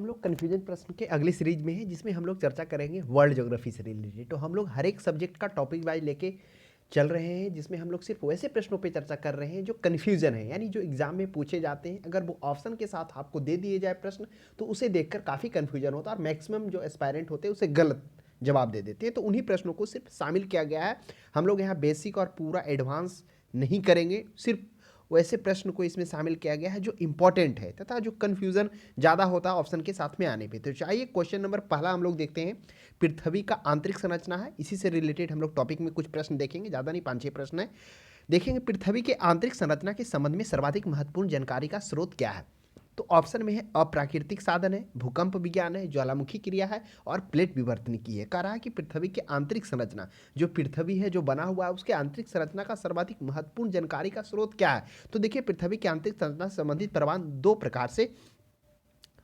लोग कन्फ्यूजन प्रश्न के अगली सीरीज में हैं जिसमें हम लोग चर्चा करेंगे वर्ल्ड ज्योग्राफी से रिलेटेड। तो हम लोग हर एक सब्जेक्ट का टॉपिक वाइज लेके चल रहे हैं जिसमें हम लोग सिर्फ वैसे प्रश्नों पे चर्चा कर रहे हैं जो कन्फ्यूजन है, यानी जो एग्जाम में पूछे जाते हैं। अगर वो ऑप्शन के साथ आपको दे दिए जाए प्रश्न तो उसे देखकर काफ़ी कन्फ्यूजन होता है और मैक्सिमम जो एस्पायरेंट होते हैं उसे गलत जवाब दे देते हैं। तो उन्हीं प्रश्नों को सिर्फ शामिल किया गया है। हम लोग यहाँ बेसिक और पूरा एडवांस नहीं करेंगे, सिर्फ वैसे प्रश्न को इसमें शामिल किया गया है जो इंपॉर्टेंट है तथा जो कन्फ्यूजन ज़्यादा होता है ऑप्शन के साथ में आने पे। तो चाहिए क्वेश्चन नंबर पहला हम लोग देखते हैं। पृथ्वी का आंतरिक संरचना है, इसी से रिलेटेड हम लोग टॉपिक में कुछ प्रश्न देखेंगे, ज़्यादा नहीं, 5-6 प्रश्न है। देखेंगे पृथ्वी के आंतरिक संरचना के संबंध में सर्वाधिक महत्वपूर्ण जानकारी का स्रोत क्या है। तो ऑप्शन में है अप्राकृतिक साधन है, भूकंप विज्ञान है, ज्वालामुखी क्रिया है और प्लेट विवर्तनिकी है। कह रहा है कि पृथ्वी के आंतरिक संरचना, जो पृथ्वी है जो बना हुआ है उसके आंतरिक संरचना का सर्वाधिक महत्वपूर्ण जानकारी का स्रोत क्या है। तो देखिए पृथ्वी के आंतरिक संरचना से संबंधित प्रमाण दो प्रकार से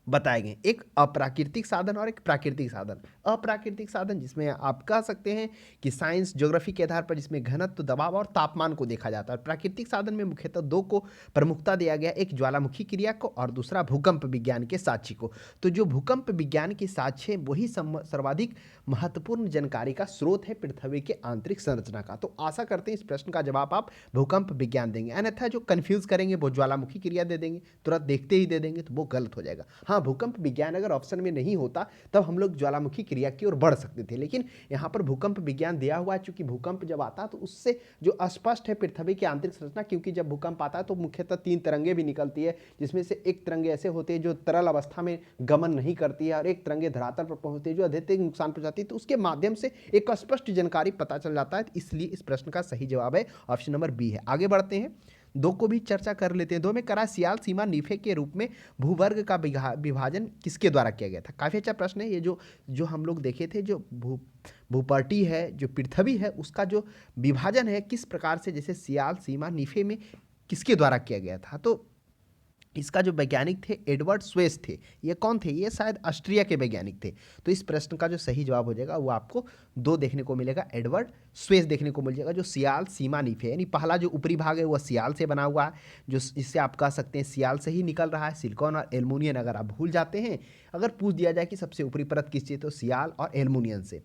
बताए गए, एक अप्राकृतिक साधन और एक प्राकृतिक साधन। अप्राकृतिक साधन जिसमें आप कह सकते हैं कि साइंस ज्योग्राफी के आधार पर जिसमें घनत्व, दबाव और तापमान को देखा जाता है। प्राकृतिक साधन में मुख्यतः दो को प्रमुखता दिया गया, एक ज्वालामुखी क्रिया को और दूसरा भूकंप विज्ञान के साक्षी को। तो जो भूकंप विज्ञान के साक्ष्य है वही सर्वाधिक महत्वपूर्ण जानकारी का स्रोत है पृथ्वी के आंतरिक संरचना का। तो आशा करते हैं इस प्रश्न का जवाब आप भूकंप विज्ञान देंगे, अन्यथा जो कंफ्यूज करेंगे वो ज्वालामुखी क्रिया दे देंगे, तुरंत देखते ही दे देंगे, तो वो गलत हो जाएगा। हाँ, भूकंप विज्ञान अगर ऑप्शन में नहीं होता तब हम लोग ज्वालामुखी क्रिया की ओर बढ़ सकते थे, लेकिन यहाँ पर भूकंप विज्ञान दिया हुआ है। चूंकि भूकंप जब आता है तो उससे जो स्पष्ट है पृथ्वी की आंतरिक संरचना, क्योंकि जब भूकंप आता है तो मुख्यतः 3 तरंगे भी निकलती है, जिसमें से एक तरंगे ऐसे होते हैं जो तरल अवस्था में गमन नहीं करती है और एक तरंगे धरातल पर पहुंचती है जो अधिक नुकसान पहुंचाती है। तो उसके माध्यम से एक स्पष्ट जानकारी पता चल जाता है। इसलिए इस प्रश्न का सही जवाब है ऑप्शन नंबर बी है। आगे बढ़ते हैं, दो को भी चर्चा कर लेते हैं। दो में करा सियाल सीमा नीफे के रूप में भूवर्ग का विभाजन किसके द्वारा किया गया था। काफ़ी अच्छा प्रश्न है ये। जो हम लोग देखे थे, जो भूपटी है, जो पृथ्वी है, उसका जो विभाजन है किस प्रकार से, जैसे सियाल सीमा नीफे में किसके द्वारा किया गया था। तो इसका जो वैज्ञानिक थे एडवर्ड स्वेस थे। ये कौन थे? ये शायद ऑस्ट्रिया के वैज्ञानिक थे। तो इस प्रश्न का जो सही जवाब हो जाएगा वो आपको दो देखने को मिलेगा, एडवर्ड स्वेस देखने को मिल जाएगा। जो सियाल सीमा नीफे यानी पहला जो ऊपरी भाग है वह सियाल से बना हुआ है, जो इससे आप कह सकते हैं सियाल से ही निकल रहा है। सिलिकॉन और एल्युमिनियम अगर आप भूल जाते हैं, अगर पूछ दिया जाए कि सबसे ऊपरी परत किस चीज़, तो सियाल और एल्युमिनियम से।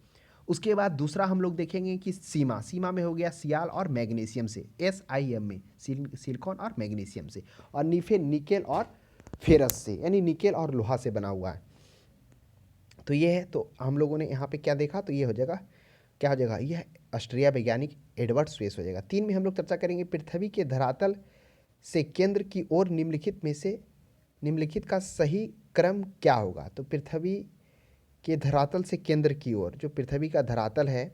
उसके बाद दूसरा हम लोग देखेंगे कि सीमा में हो गया सियाल और मैग्नीशियम से, SiM में सिलिकॉन और मैग्नीशियम से। और नीफे निकेल और फेरस से, यानी निकेल और लोहा से बना हुआ है। तो ये है, तो हम लोगों ने यहाँ पे क्या देखा, तो ये हो जाएगा, क्या हो जाएगा, यह ऑस्ट्रिया वैज्ञानिक एडवर्ड स्वेस हो जाएगा। 3 में हम लोग चर्चा करेंगे पृथ्वी के धरातल से केंद्र की ओर निम्नलिखित में से निम्नलिखित का सही क्रम क्या होगा। तो पृथ्वी के धरातल से केंद्र की ओर, जो पृथ्वी का धरातल है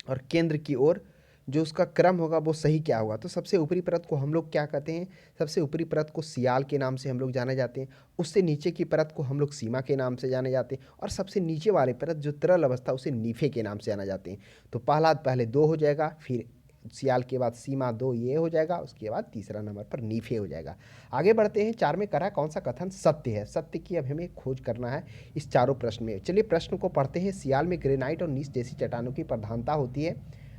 और केंद्र की ओर जो उसका क्रम होगा वो सही क्या होगा। तो सबसे ऊपरी परत को हम लोग क्या कहते हैं, सबसे ऊपरी परत को सियाल के नाम से हम लोग जाने जाते हैं। उससे नीचे की परत को हम लोग सीमा के नाम से जाने जाते हैं, और सबसे नीचे वाली परत जो तरल अवस्था उसे नीफे के नाम से जाना जाते हैं। तो पहले 2 हो जाएगा, फिर सियाल के बाद सीमा 2 ये हो जाएगा, उसके बाद तीसरा नंबर पर नीफे हो जाएगा। आगे बढ़ते हैं। 4 में करा कौन सा कथन सत्य है। सत्य की अब हमें खोज करना है इस चारों प्रश्न में। चलिए प्रश्न को पढ़ते हैं। सियाल में ग्रेनाइट और नीस जैसी चट्टानों की प्रधानता होती है।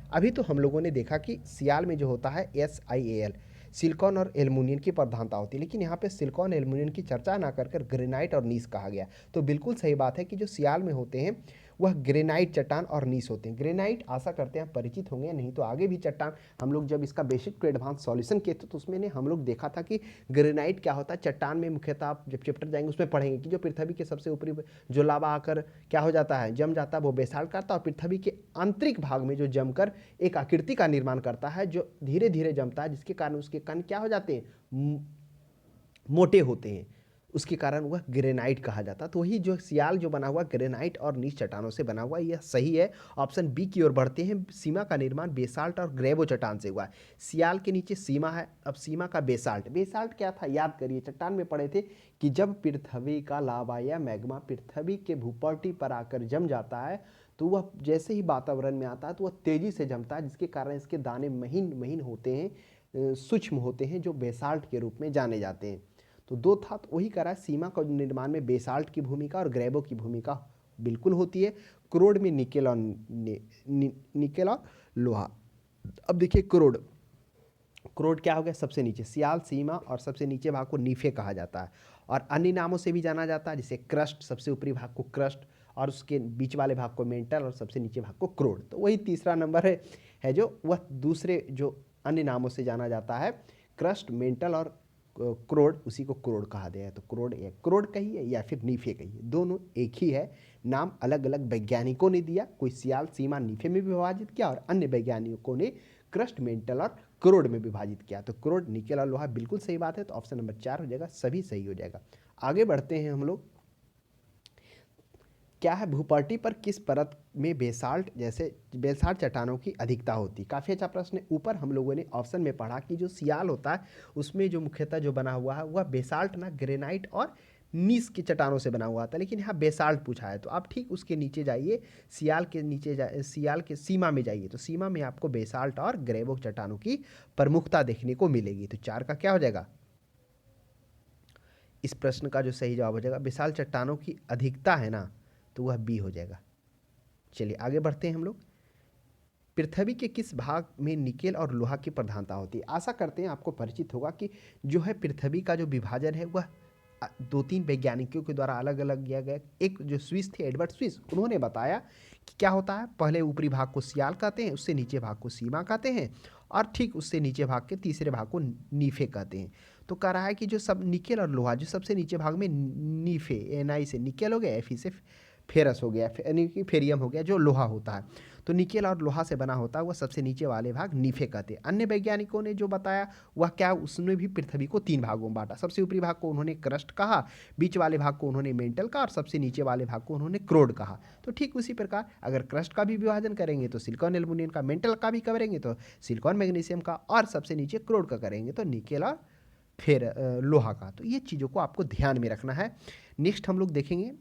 अभी तो हम लोगों ने देखा कि सियाल में जो होता है SiAl, सिलिकॉन और एल्युमिनियम की प्रधानता होती है, लेकिन यहाँ पे सिलिकॉन एल्युमिनियम की चर्चा ना कर ग्रेनाइट और नीस कहा गया। तो बिल्कुल सही बात है कि जो सियाल में होते हैं वह ग्रेनाइट चट्टान और नीस होते हैं। ग्रेनाइट आशा करते हैं परिचित होंगे, नहीं तो आगे भी चट्टान हम लोग जब इसका बेसिक टू एडवांस सॉल्यूशन किए थे तो उसमें ने हम लोग देखा था कि ग्रेनाइट क्या होता है। चट्टान में मुख्यतः आप जब चैप्टर जाएंगे उसमें पढ़ेंगे कि जो पृथ्वी के सबसे ऊपरी जो लावा आकर क्या हो जाता है, जम जाता है, वो बेसाल्ट करता है, और पृथ्वी के आंतरिक भाग में जो जमकर एक आकृति का निर्माण करता है जो धीरे धीरे जमता है, जिसके कारण उसके कण क्या हो जाते हैं, मोटे होते हैं, उसके कारण वह ग्रेनाइट कहा जाता। तो वही जो सियाल जो बना हुआ ग्रेनाइट और नीच चट्टानों से बना हुआ, यह सही है। ऑप्शन बी की ओर बढ़ते हैं। सीमा का निर्माण बेसाल्ट और ग्रेवो चट्टान से हुआ है। सियाल के नीचे सीमा है, अब सीमा का बेसाल्ट क्या था, याद करिए चट्टान में पढ़े थे कि जब पृथ्वी का लावा या मैग्मा पृथ्वी के भूपटल पर आकर जम जाता है तो वह जैसे ही वातावरण में आता है तो वह तेजी से जमता है, जिसके कारण इसके दाने महीन महीन होते हैं, सूक्ष्म होते हैं, जो बेसाल्ट के रूप में जाने जाते हैं। तो 2 था, तो वही करा सीमा का निर्माण में बेसाल्ट की भूमिका और ग्रेवो की भूमिका बिल्कुल होती है। क्रोड में निकेल और निकेल और लोहा। अब देखिए क्रोड क्या हो गया, सबसे नीचे सियाल सीमा और सबसे नीचे भाग को नीफे कहा जाता है। और अन्य नामों से भी जाना जाता है, जैसे क्रस्ट, सबसे ऊपरी भाग को क्रस्ट, और उसके बीच वाले भाग को मेंटल, और सबसे नीचे भाग को क्रोड। तो वही तीसरा नंबर है जो वह दूसरे जो अन्य नामों से जाना जाता है, क्रस्ट, मेंटल और क्रोड, उसी को क्रोड कहा गया है। तो क्रोड या क्रोड कहिए या फिर नीफे कहिए, दोनों एक ही है, नाम अलग अलग वैज्ञानिकों ने दिया। कोई सियाल, सीमा, नीफे में विभाजित किया और अन्य वैज्ञानिकों ने क्रस्ट, मेंटल और क्रोड में विभाजित किया। तो क्रोड, निकेल और लोहा बिल्कुल सही बात है, तो ऑप्शन नंबर 4 हो जाएगा, सभी सही हो जाएगा। आगे बढ़ते हैं हम लोग। क्या है, भूपट्टी पर किस परत में बेसाल्ट जैसे बेसाल्ट चट्टानों की अधिकता होती? काफ़ी अच्छा प्रश्न है। ऊपर हम लोगों ने ऑप्शन में पढ़ा कि जो सियाल होता है उसमें जो मुख्यतः जो बना हुआ है वह बेसाल्ट ना ग्रेनाइट और नीस की चट्टानों से बना हुआ था, लेकिन यहाँ बेसाल्ट पूछा है। तो आप ठीक उसके नीचे जाइए, सियाल के नीचे सियाल के सीमा में जाइए, तो सीमा में आपको बेसाल्ट और ग्रेवो चट्टानों की प्रमुखता देखने को मिलेगी। तो 4 का क्या हो जाएगा? इस प्रश्न का जो सही जवाब हो जाएगा, बेसाल्ट चट्टानों की अधिकता है ना, तो वह बी हो जाएगा। चलिए आगे बढ़ते हैं हम लोग। पृथ्वी के किस भाग में निकेल और लोहा की प्रधानता होती है? आशा करते हैं आपको परिचित होगा कि जो है पृथ्वी का जो विभाजन है वह 2-3 वैज्ञानिकों के द्वारा अलग अलग किया गया। एक जो स्विस थे, एडवर्ड स्विस, उन्होंने बताया कि क्या होता है, पहले ऊपरी भाग को सियाल कहते हैं, उससे नीचे भाग को सीमा कहते हैं, और ठीक उससे नीचे भाग के तीसरे भाग को नीफे कहते हैं। तो कह रहा है कि जो सब निकेल और लोहा, जो सबसे नीचे भाग में नीफे, एनआई से निकेल हो गया, एफई से फेरस हो गया, यानी कि फेरियम हो गया, जो लोहा होता है, तो निकेल और लोहा से बना होता है वह सबसे नीचे वाले भाग नीफे कहते हैं। अन्य वैज्ञानिकों ने जो बताया वह क्या, उसने भी पृथ्वी को 3 भागों में बांटा। सबसे ऊपरी भाग को उन्होंने क्रस्ट कहा, बीच वाले भाग को उन्होंने मेंटल कहा, और सबसे नीचे वाले भाग को उन्होंने क्रोड कहा। तो ठीक उसी प्रकार अगर क्रस्ट का भी विभाजन करेंगे तो सिलिकॉन एल्युमिनियम का, मेंटल का भी करेंगे तो सिलिकॉन मैग्नीशियम का, और सबसे नीचे क्रोड का करेंगे तो निकेल और फिर लोहा का। तो ये चीज़ों को आपको ध्यान में रखना है। नेक्स्ट हम लोग देखेंगे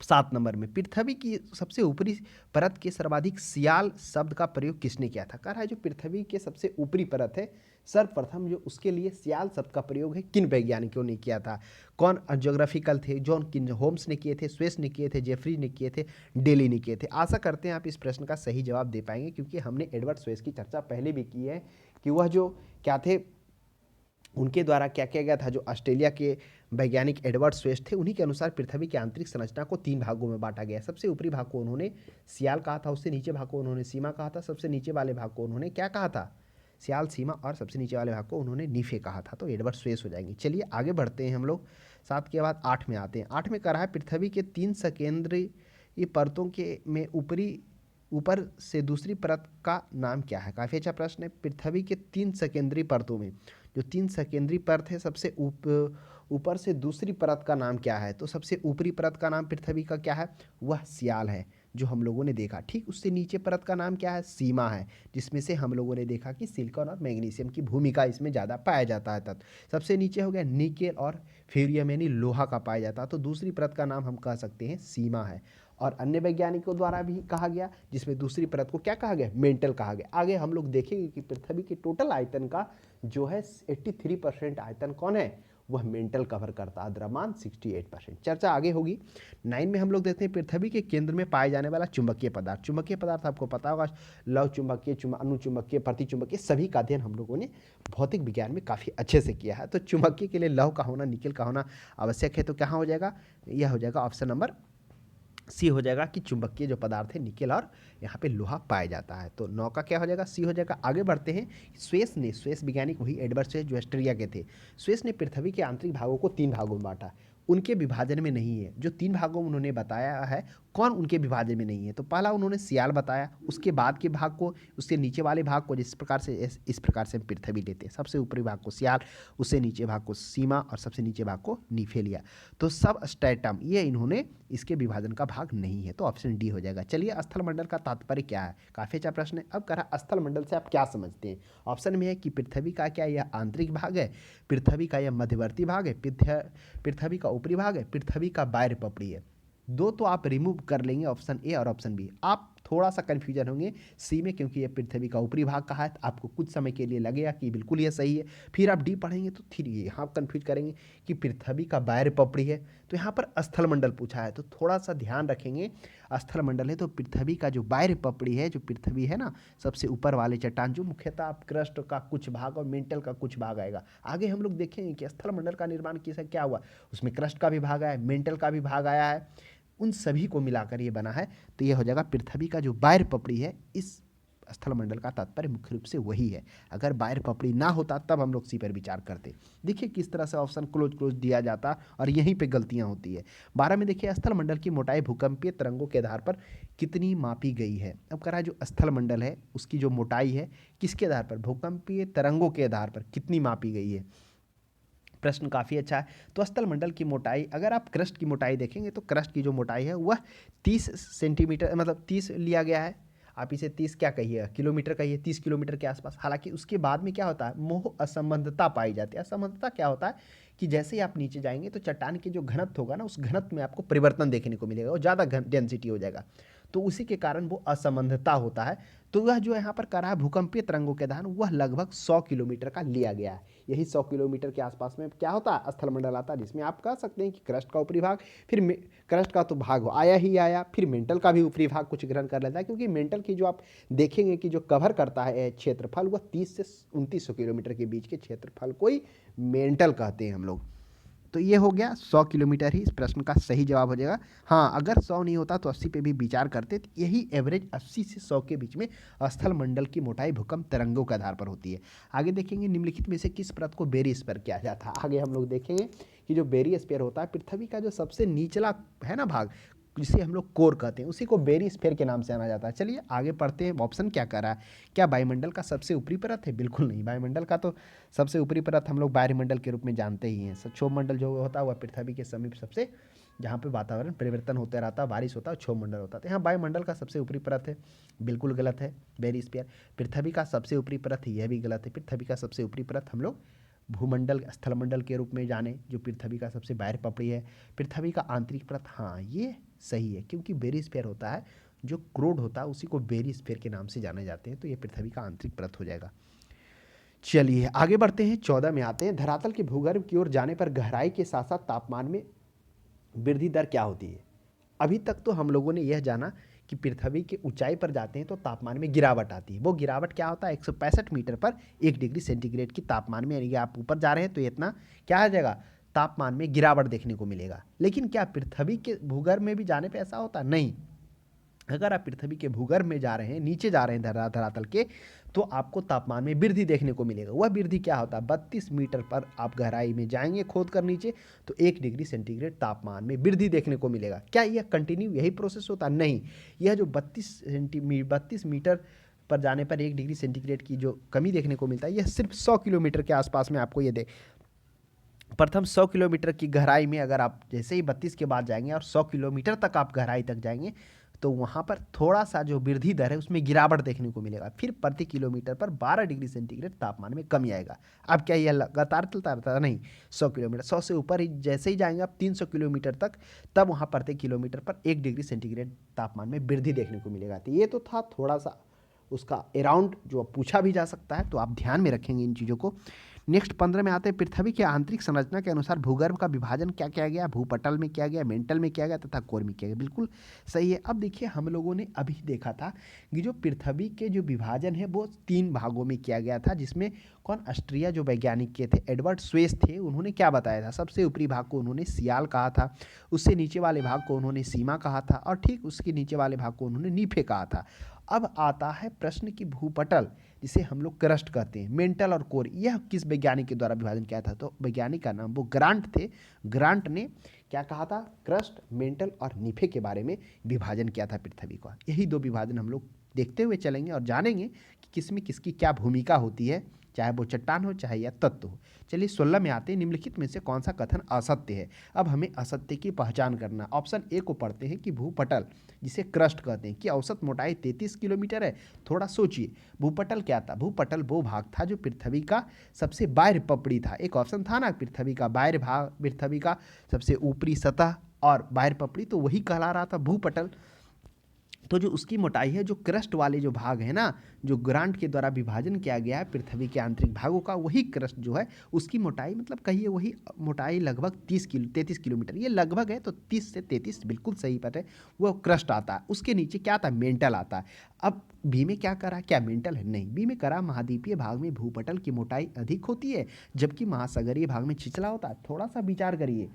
7 नंबर में, पृथ्वी की सबसे ऊपरी परत के सर्वाधिक सियाल शब्द का प्रयोग किसने किया था? कह रहा है जो पृथ्वी के सबसे ऊपरी परत है, सर्वप्रथम जो उसके लिए सियाल शब्द का प्रयोग है, किन वैज्ञानिकों ने किया था? कौन ज्योग्राफिकल थे? जॉन किन होम्स ने किए थे, स्वेस ने किए थे, जेफरी ने किए थे, डेली ने किए थे? आशा करते हैं आप इस प्रश्न का सही जवाब दे पाएंगे, क्योंकि हमने एडवर्ड स्वेस की चर्चा पहले भी की है कि वह जो क्या थे, उनके द्वारा क्या किया गया था। जो ऑस्ट्रेलिया के वैज्ञानिक एडवर्ड स्वेस थे, उन्हीं के अनुसार पृथ्वी की आंतरिक संरचना को 3 भागों में बांटा गया। सबसे ऊपरी भाग को उन्होंने सियाल कहा था, उससे नीचे भाग को उन्होंने सीमा कहा था, सबसे नीचे वाले भाग को उन्होंने क्या कहा था? सियाल, सीमा, और सबसे नीचे वाले भाग को उन्होंने नीफे कहा था। तो एडवर्ड स्वेस हो जाएंगे। चलिए आगे बढ़ते हैं हम लोग। 7 के बाद 8 में आते हैं। 8 में कह रहा है पृथ्वी के 3 सकेंद्रीय परतों के में ऊपर से दूसरी परत का नाम क्या है? काफ़ी अच्छा प्रश्न है। पृथ्वी के 3 सकेंद्रीय परतों में जो 3 सकेंद्रीय परत है, सबसे ऊपर से दूसरी परत का नाम क्या है? तो सबसे ऊपरी परत का नाम पृथ्वी का क्या है? वह सियाल है, जो हम लोगों ने देखा। ठीक उससे नीचे परत का नाम क्या है? सीमा है, जिसमें से हम लोगों ने देखा कि सिलिकॉन और मैग्नीशियम की भूमिका इसमें ज़्यादा पाया जाता है। तब सबसे नीचे हो गया निकेल और फेरियम, यानी लोहा का पाया जाता है। तो दूसरी परत का नाम हम कह सकते हैं सीमा है। और अन्य वैज्ञानिकों द्वारा भी कहा गया, जिसमें दूसरी परत को क्या कहा गया? मेंटल कहा गया। आगे हम लोग देखेंगे कि पृथ्वी के टोटल आयतन का जो है 83% आयतन कौन है? वह मेंटल कवर करता है, द्रव्यमान 68%। चर्चा आगे होगी। 9 में हम लोग देखते हैं पृथ्वी के केंद्र में पाए जाने वाला चुंबकीय पदार्थ। चुंबकीय पदार्थ आपको पता होगा, लव चुंबकीय, अनुचुंबकीय, प्रतिचुंबकीय, सभी का अध्ययन हम लोगों ने भौतिक विज्ञान में काफ़ी अच्छे से किया है। तो चुंबकीय के लिए लव का होना, निकेल का होना आवश्यक है। तो कहाँ हो जाएगा? यह हो जाएगा ऑप्शन नंबर सी हो जाएगा कि चुंबकीय जो पदार्थ है निकेल और यहाँ पे लोहा पाया जाता है। तो 9 का क्या हो जाएगा? सी हो जाएगा। आगे बढ़ते हैं। स्वेस वैज्ञानिक वही एडवर्ड स्वेस जो ऑस्ट्रेलिया के थे। स्वेस ने पृथ्वी के आंतरिक भागों को 3 भागों में बांटा। उनके विभाजन में नहीं है। जो 3 भागों में उन्होंने बताया है, कौन उनके विभाजन में नहीं है? तो पहला उन्होंने सियाल बताया, उसके बाद के भाग को, उसके नीचे वाले भाग को, जिस प्रकार से इस प्रकार से हम पृथ्वी लेते हैं, सबसे ऊपरी भाग को सियाल, उससे नीचे भाग को सीमा, और सबसे नीचे भाग को नीफे लिया। तो सब स्ट्रेटम, ये इन्होंने इसके विभाजन का भाग नहीं है। तो ऑप्शन डी हो जाएगा। चलिए स्थल मंडल का तात्पर्य क्या है? काफ़ी अच्छा प्रश्न है। अब कह रहा स्थल मंडल से आप क्या समझते हैं? ऑप्शन में है कि पृथ्वी का क्या यह आंतरिक भाग है, पृथ्वी का यह मध्यवर्ती भाग है, पृथ्वी का ऊपरी भाग है, पृथ्वी का बाह्य पपड़ी है। 2 तो आप रिमूव कर लेंगे, ऑप्शन ए और ऑप्शन बी। आप थोड़ा सा कन्फ्यूजन होंगे सी में, क्योंकि ये पृथ्वी का ऊपरी भाग कहा है, तो आपको कुछ समय के लिए लगेगा कि बिल्कुल ये सही है। फिर आप डी पढ़ेंगे तो फिर यहाँ कन्फ्यूज करेंगे कि पृथ्वी का बाह्य पपड़ी है, तो यहाँ पर स्थल मंडल पूछा है, तो थोड़ा सा ध्यान रखेंगे। स्थल मंडल है तो पृथ्वी का जो बाह्य पपड़ी है, जो पृथ्वी है ना सबसे ऊपर वाले चट्टान, जो मुख्यतः आप क्रस्ट का कुछ भाग और मेंटल का कुछ भाग आएगा। आगे हम लोग देखेंगे कि स्थल मंडल का निर्माण किसा क्या हुआ, उसमें क्रस्ट का भी भाग आया है, मेंटल का भी भाग आया है, उन सभी को मिलाकर ये बना है। तो ये हो जाएगा पृथ्वी का जो बाह्य पपड़ी है, इस स्थल मंडल का तात्पर्य मुख्य रूप से वही है। अगर बाह्य पपड़ी ना होता तब हम लोग सी पर विचार करते। देखिए किस तरह से ऑप्शन क्लोज दिया जाता और यहीं पे गलतियां होती है। 12 में देखिए स्थल मंडल की मोटाई भूकंपीय तरंगों के आधार पर कितनी मापी गई है। अब कह रहा है जो स्थल मंडल है उसकी जो मोटाई है किसके आधार पर, भूकंपीय तरंगों के आधार पर कितनी मापी गई है। प्रश्न काफ़ी अच्छा है। तो स्थल मंडल की मोटाई, अगर आप क्रस्ट की मोटाई देखेंगे तो क्रस्ट की जो मोटाई है वह 30 सेंटीमीटर, मतलब 30 लिया गया है। आप इसे 30 क्या कहिए, किलोमीटर कहिए, 30 किलोमीटर के आसपास। हालांकि उसके बाद में क्या होता है, मोह असंबंधता पाई जाती है। असंबंधता क्या होता है कि जैसे ही आप नीचे जाएंगे तो चट्टान के जो घनत्व होगा ना, उस घनत्व में आपको परिवर्तन देखने को मिलेगा, वो ज़्यादा डेंसिटी हो जाएगा, तो उसी के कारण वो असंबंधता होता है। तो वह जो यहाँ पर करा है भूकंपीय तरंगों के आधार, वह लगभग 100 किलोमीटर का लिया गया है। यही 100 किलोमीटर के आसपास में क्या होता है, स्थल मंडल आता है, जिसमें आप कह सकते हैं कि क्रस्ट का ऊपरी भाग, फिर क्रस्ट का तो भाग आया ही आया, फिर मेंटल का भी ऊपरी भाग कुछ ग्रहण कर लेता है, क्योंकि मेंटल की जो आप देखेंगे कि जो कवर करता है क्षेत्रफल, वह 30 से 2900 किलोमीटर के बीच के क्षेत्रफल को ही मेंटल कहते हैं हम लोग। तो ये हो गया 100 किलोमीटर ही इस प्रश्न का सही जवाब हो जाएगा। हाँ, अगर 100 नहीं होता तो 80 पे भी विचार करते, तो यही एवरेज 80 से 100 के बीच में स्थल मंडल की मोटाई भूकंप तरंगों के आधार पर होती है। आगे देखेंगे निम्नलिखित में से किस परत को बेरी स्फीयर किया जाता है। आगे हम लोग देखेंगे कि जो बेरी स्फीयर होता है, पृथ्वी का जो सबसे निचला है ना भाग, जिसे हम लोग कोर कहते हैं, उसी को बेरी स्फीयर के नाम से जाना जाता है। चलिए आगे पढ़ते हैं। ऑप्शन क्या कर रहा है, क्या वायुमंडल का सबसे ऊपरी परत है? बिल्कुल नहीं, वायुमंडल का तो सबसे ऊपरी परत हम लोग वायुमंडल के रूप में जानते ही हैं। क्षोभ मंडल जो होता है वह पृथ्वी के समीप सबसे, जहाँ पे वातावरण परिवर्तन होता रहता है, बारिश होता है, क्षोभ मंडल होता है। यहाँ वायुमंडल का सबसे ऊपरी परत है, बिल्कुल गलत है, बेरी स्फीयर। पृथ्वी का सबसे ऊपरी परत है, यह भी गलत है। पृथ्वी का सबसे ऊपरी परत हम लोग भूमंडल स्थलमंडल के रूप में जाने, जो पृथ्वी का सबसे बाहर पपड़ी है। पृथ्वी का आंतरिक परत, हाँ ये सही है, क्योंकि बेरी स्फीयर होता है, जो क्रोड होता है उसी को बेरी स्फीयर के नाम से जाने जाते हैं, तो ये पृथ्वी का आंतरिक परत हो जाएगा। चलिए आगे बढ़ते हैं। 14 में आते हैं। धरातल के भूगर्भ की ओर जाने पर गहराई के साथ साथ तापमान में वृद्धि दर क्या होती है? अभी तक तो हम लोगों ने यह जाना कि पृथ्वी के ऊंचाई पर जाते हैं तो तापमान में गिरावट आती है। वो गिरावट क्या होता है, 165 मीटर पर 1 डिग्री सेंटीग्रेड की तापमान में, यानी कि आप ऊपर जा रहे हैं तो इतना क्या आ जाएगा, तापमान में गिरावट देखने को मिलेगा। लेकिन क्या पृथ्वी के भूगर्भ में भी जाने पे ऐसा होता? नहीं। अगर आप पृथ्वी के भूगर्भ में जा रहे हैं, नीचे जा रहे हैं धरातल के, तो आपको तापमान में वृद्धि देखने को मिलेगा। वह वृद्धि क्या होता है, 32 मीटर पर आप गहराई में जाएंगे खोद कर नीचे, तो 1 डिग्री सेंटीग्रेड तापमान में वृद्धि देखने को मिलेगा। क्या यह कंटिन्यू यही प्रोसेस होता? नहीं। यह जो 32 मीटर पर जाने पर 1 डिग्री सेंटीग्रेड की जो कमी देखने को मिलता है, यह सिर्फ 100 किलोमीटर के आसपास में आपको ये प्रथम 100 किलोमीटर की गहराई में अगर आप जैसे ही 32 के बाद जाएंगे और 100 किलोमीटर तक आप गहराई तक जाएंगे, तो वहाँ पर थोड़ा सा जो वृद्धि दर है उसमें गिरावट देखने को मिलेगा। फिर प्रति किलोमीटर पर 12 डिग्री सेंटीग्रेड तापमान में कमी आएगा। अब क्या यह लगातार चलता रहता है? नहीं। 100 किलोमीटर, 100 से ऊपर ही जैसे ही जाएंगे आप 300 किलोमीटर तक, तब वहाँ प्रति किलोमीटर पर 1 डिग्री सेंटीग्रेड तापमान में वृद्धि देखने को मिलेगा। तो ये तो था थोड़ा सा उसका अराउंड जो पूछा भी जा सकता है, तो आप ध्यान में रखेंगे इन चीज़ों को। नेक्स्ट 15 में आते हैं। पृथ्वी की आंतरिक संरचना के अनुसार भूगर्भ का विभाजन क्या किया गया? भूपटल में किया गया, मेंटल में किया गया तथा कोर में किया गया। बिल्कुल सही है। अब देखिए हम लोगों ने अभी देखा था कि जो पृथ्वी के जो विभाजन है वो 3 भागों में किया गया था, जिसमें कौन, ऑस्ट्रिया जो वैज्ञानिक के थे, एडवर्ड स्वेस थे, उन्होंने क्या बताया था, सबसे ऊपरी भाग को उन्होंने सियाल कहा था, उससे नीचे वाले भाग को उन्होंने सीमा कहा था, और ठीक उसके नीचे वाले भाग को उन्होंने नीफे कहा था। अब आता है प्रश्न की भूपटल, जिसे हम लोग क्रस्ट कहते हैं, मेंटल और कोर, यह किस वैज्ञानिक के द्वारा विभाजन किया था? तो वैज्ञानिक का नाम वो ग्रांट थे। ग्रांट ने क्या कहा था, क्रस्ट, मेंटल और नीफे के बारे में विभाजन किया था पृथ्वी का। यही 2 विभाजन हम लोग देखते हुए चलेंगे और जानेंगे कि किसमें किसकी क्या भूमिका होती है, चाहे वो चट्टान हो चाहे यह तत्व हो। चलिए 16 में आते हैं। निम्नलिखित में से कौन सा कथन असत्य है? अब हमें असत्य की पहचान करना। ऑप्शन ए को पढ़ते हैं कि भूपटल, जिसे क्रस्ट कहते हैं, की औसत मोटाई 33 किलोमीटर है। थोड़ा सोचिए, भूपटल क्या था? भूपटल वो भाग था जो पृथ्वी का सबसे बाह्य पपड़ी था। एक ऑप्शन था ना, पृथ्वी का बाह्य भाग, पृथ्वी का सबसे ऊपरी सतह और बाह्य पपड़ी, तो वही कहला रहा था भूपटल। तो जो उसकी मोटाई है, जो क्रस्ट वाले जो भाग है ना, जो ग्रांट के द्वारा विभाजन किया गया है पृथ्वी के आंतरिक भागों का, वही क्रस्ट जो है उसकी मोटाई मतलब कहिए वही मोटाई लगभग 33 किलोमीटर, ये लगभग है तो 30 से 33 बिल्कुल सही बात है, वो क्रस्ट आता है। उसके नीचे क्या आता है, मेंटल आता है। अब बी में क्या करा, क्या मेंटल है, नहीं, बी में करा महाद्वीपीय भाग में भूपटल की मोटाई अधिक होती है जबकि महासागरीय भाग में छिछला होता है। थोड़ा सा विचार करिए,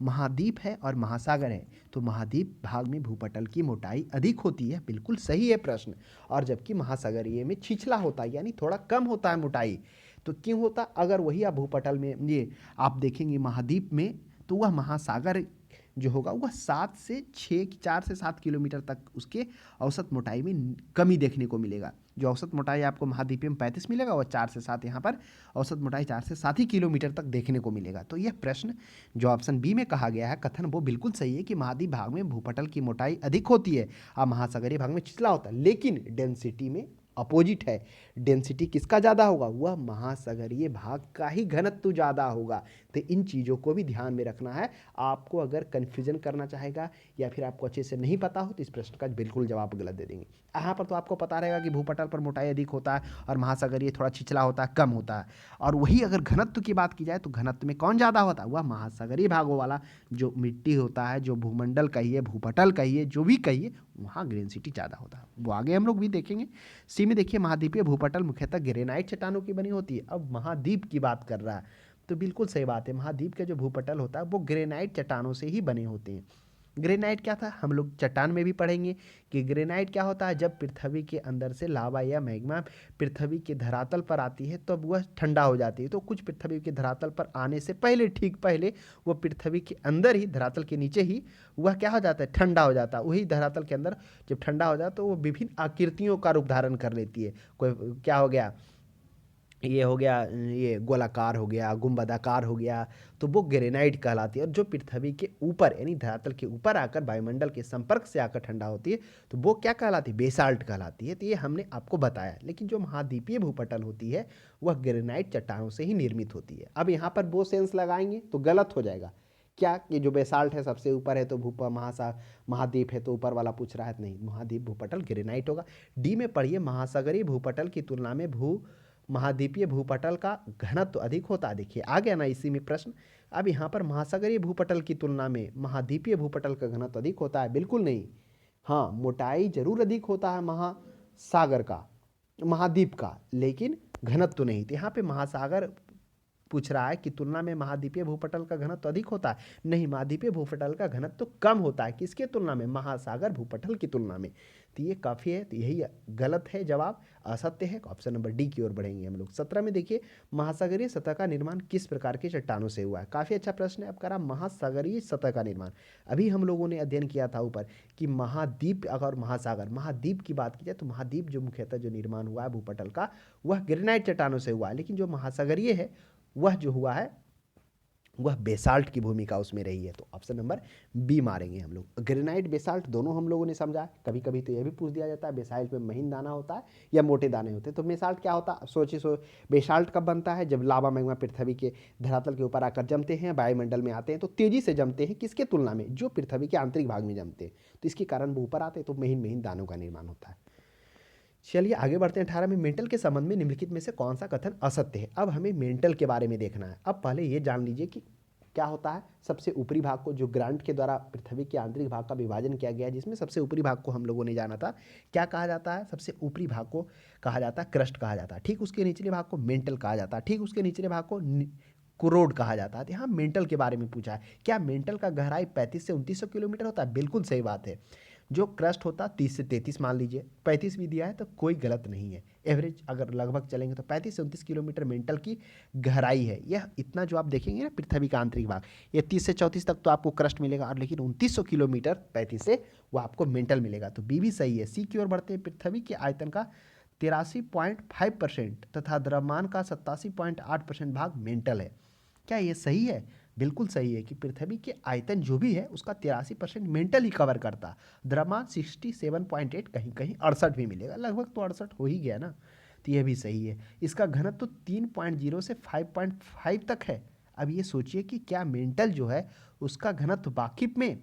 महाद्वीप है और महासागर है, तो महाद्वीप भाग में भूपटल की मोटाई अधिक होती है, बिल्कुल सही है प्रश्न। और जबकि महासागरीय में छिछला होता है, यानी थोड़ा कम होता है मोटाई। तो क्यों होता, अगर वही आप भूपटल में ये आप देखेंगे महाद्वीप में, तो वह महासागर जो होगा वह 4 से 7 किलोमीटर तक उसके औसत मोटाई में कमी देखने को मिलेगा। जो औसत मोटाई आपको महाद्वीपीय में 35 मिलेगा, वह 4 से 7 यहाँ पर औसत मोटाई 4 से 7 ही किलोमीटर तक देखने को मिलेगा। तो यह प्रश्न जो ऑप्शन बी में कहा गया है कथन, वो बिल्कुल सही है कि महाद्वीप भाग में भूपटल की मोटाई अधिक होती है और महासागरीय भाग में छिछला होता है, लेकिन डेंसिटी में अपोजिट है। डेंसिटी किसका ज़्यादा होगा, वह महासागरीय भाग का ही घनत्व ज़्यादा होगा। तो इन चीज़ों को भी ध्यान में रखना है। आपको अगर कन्फ्यूजन करना चाहेगा या फिर आपको अच्छे से नहीं पता हो तो इस प्रश्न का बिल्कुल जवाब गलत दे देंगे। यहाँ पर तो आपको पता रहेगा कि भूपटल पर मोटाई अधिक होता है और महासागरीय थोड़ा छिछला होता है, कम होता है। और वही अगर घनत्व की बात की जाए तो घनत्व में कौन ज़्यादा होता है, वह महासागरीय भागों वाला जो मिट्टी होता है, जो भूमंडल कहिए, भूपटल कहिए, जो भी कहिए, वहाँ डेंसिटी ज़्यादा होता है। वो आगे हम लोग भी देखेंगे। सी में देखिए, महाद्वीपीय भूपटल मुख्यतः ग्रेनाइट चट्टानों की बनी होती है। अब महाद्वीप की बात कर रहा है तो बिल्कुल सही बात है, महाद्वीप का जो भूपटल होता है वो ग्रेनाइट चट्टानों से ही बने होते हैं। ग्रेनाइट क्या था, हम लोग चट्टान में भी पढ़ेंगे कि ग्रेनाइट क्या होता है, जब पृथ्वी के अंदर से लावा या मैग्मा पृथ्वी के धरातल पर आती है तब वह ठंडा हो जाती है। तो कुछ पृथ्वी के धरातल पर आने से पहले, ठीक पहले, वह पृथ्वी के अंदर ही, धरातल के नीचे ही वह क्या हो जाता है, ठंडा हो जाता है। वही धरातल के अंदर जब ठंडा हो जाता है तो वो विभिन्न आकृतियों का रूप धारण कर लेती है। कोई क्या हो गया, ये हो गया, ये गोलाकार हो गया, गुंबदाकार हो गया, तो वो ग्रेनाइट कहलाती है। और जो पृथ्वी के ऊपर यानी धरातल के ऊपर आकर वायुमंडल के संपर्क से आकर ठंडा होती है तो वो क्या कहलाती है, बेसाल्ट कहलाती है। तो ये हमने आपको बताया। लेकिन जो महाद्वीपीय भूपटल होती है वह ग्रेनाइट चट्टानों से ही निर्मित होती है। अब यहाँ पर वो सेंस लगाएंगे तो गलत हो जाएगा। क्या कि जो बेसाल्ट है सबसे ऊपर है तो महाद्वीप है तो ऊपर वाला पूछ रहा है, नहीं, महाद्वीप भूपटल ग्रेनाइट होगा। डी में पढ़िए, महासागरीय भूपटल की तुलना में महाद्वीपीय भूपटल का घनत्व अधिक होता है। देखिए आ गया ना इसी में प्रश्न। अब यहाँ पर महासागरीय भूपटल की तुलना में महाद्वीपीय भूपटल का घनत्व अधिक होता है, बिल्कुल नहीं। हाँ, मोटाई जरूर अधिक होता है महासागर का, महाद्वीप का, लेकिन घनत्व नहीं। तो यहाँ पे महासागर पूछ रहा है कि तुलना में महाद्वीपीय भूपटल का घनत्व अधिक होता है, नहीं, महाद्वीपीय भूपटल का घनत्व कम होता है। किसके तुलना में, महासागर भूपटल की तुलना में। तो ये काफ़ी है, तो यही गलत है, जवाब असत्य है। ऑप्शन नंबर डी की ओर बढ़ेंगे हम लोग। 17 में देखिए, महासागरीय सतह का निर्माण किस प्रकार के चट्टानों से हुआ है। काफ़ी अच्छा प्रश्न है। अब करा महासागरीय सतह का निर्माण, अभी हम लोगों ने अध्ययन किया था ऊपर कि महाद्वीप अगर महासागर, महाद्वीप की बात की जाए तो महाद्वीप जो मुख्यतः जो निर्माण हुआ है भूपटल का वह ग्रेनाइट चट्टानों से हुआ है, लेकिन जो महासागरीय है वह जो हुआ है वह बेसाल्ट की भूमिका उसमें रही है। तो ऑप्शन नंबर बी मारेंगे हम लोग। ग्रेनाइट बेसाल्ट दोनों हम लोगों ने समझा। कभी कभी तो यह भी पूछ दिया जाता है बेसाल्ट में महीन दाना होता है या मोटे दाने होते हैं। तो बेसाल्ट क्या होता है, सोचिए बेसाल्ट कब बनता है, जब लावा मैग्मा पृथ्वी के धरातल के ऊपर आकर जमते हैं, वायुमंडल में आते हैं तो तेजी से जमते हैं। किसके तुलना में, जो पृथ्वी के आंतरिक भाग में जमते हैं, तो इसके कारण वो ऊपर आते हैं तो महीन महीन दानों का निर्माण होता है। चलिए आगे बढ़ते हैं। 18 में, मेंटल के संबंध में निम्नलिखित में से कौन सा कथन असत्य है। अब हमें मेंटल के बारे में देखना है। अब पहले ये जान लीजिए कि क्या होता है, सबसे ऊपरी भाग को जो ग्रांट के द्वारा पृथ्वी के आंतरिक भाग का विभाजन किया गया है, जिसमें सबसे ऊपरी भाग को हम लोगों ने जाना था, क्या कहा जाता है, सबसे ऊपरी भाग को कहा जाता है क्रस्ट कहा जाता है। ठीक उसके निचले भाग को मेंटल कहा जाता है। ठीक उसके निचले भाग को कुरोड कहा जाता है। तो यहाँ मेंटल के बारे में पूछा है। क्या मेंटल का गहराई 35 से 2900 किलोमीटर होता है, बिल्कुल सही बात है। जो क्रस्ट होता 30 से 33 मान लीजिए, 35 भी दिया है तो कोई गलत नहीं है। एवरेज अगर लगभग चलेंगे तो 35 से 29 किलोमीटर मेंटल की गहराई है। यह इतना जो आप देखेंगे ना पृथ्वी का आंतरिक भाग, ये 30 से 34 तक तो आपको क्रस्ट मिलेगा, और लेकिन 2900 किलोमीटर 35 से वो आपको मेंटल मिलेगा। तो बी भी सही है। सी की ओर बढ़ते हैं। पृथ्वी के आयतन का 83.5% तथा द्रव्यमान का 87.8% भाग मेंटल है। क्या ये सही है? बिल्कुल सही है कि पृथ्वी के आयतन जो भी है उसका 83% मेंटल ही कवर करता। द्रव्यमान 67.8, कहीं कहीं 68 भी मिलेगा, लगभग तो 68 हो ही गया ना। तो यह भी सही है। इसका घनत्व तो 3.0 से 5.5 तक है। अब ये सोचिए कि क्या मेंटल जो है उसका घनत्व वाकिफ में